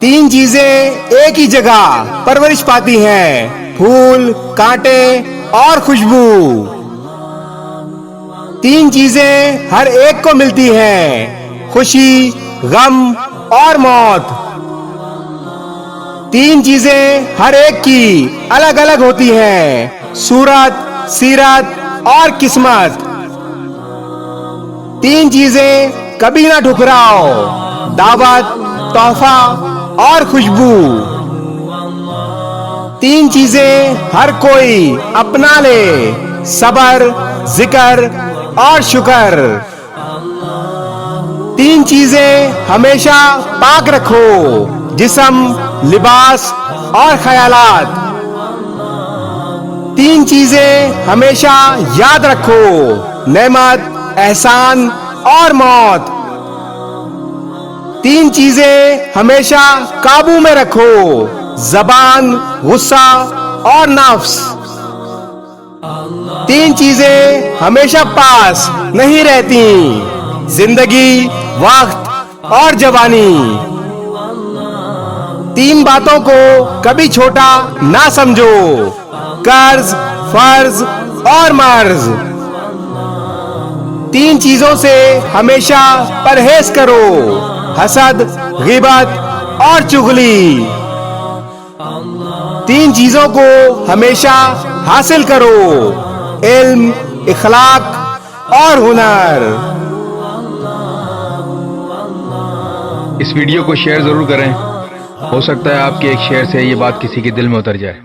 تین چیزیں ایک ہی جگہ پرورش پاتی ہیں: پھول، کانٹے اور خوشبو۔ تین چیزیں ہر ایک کو ملتی ہیں: خوشی، غم اور موت۔ تین چیزیں ہر ایک کی الگ الگ ہوتی ہیں: صورت، سیرت اور قسمت۔ تین چیزیں کبھی نہ ٹھکراؤ: دعوت، تحفہ اور خوشبو۔ تین چیزیں ہر کوئی اپنا لے: صبر، ذکر اور شکر۔ تین چیزیں ہمیشہ پاک رکھو: جسم، لباس اور خیالات۔ تین چیزیں ہمیشہ یاد رکھو: نعمت، احسان اور موت۔ تین چیزیں ہمیشہ قابو میں رکھو: زبان، غصہ اور نفس۔ تین چیزیں ہمیشہ پاس نہیں رہتی: زندگی، وقت اور جوانی۔ تین باتوں کو کبھی چھوٹا نہ سمجھو: قرض، فرض اور مرض۔ تین چیزوں سے ہمیشہ پرہیز کرو: حسد، غیبت اور چغلی۔ تین چیزوں کو ہمیشہ حاصل کرو: علم، اخلاق اور ہنر۔ اس ویڈیو کو شیئر ضرور کریں، ہو سکتا ہے آپ کے ایک شیئر سے یہ بات کسی کے دل میں اتر جائے۔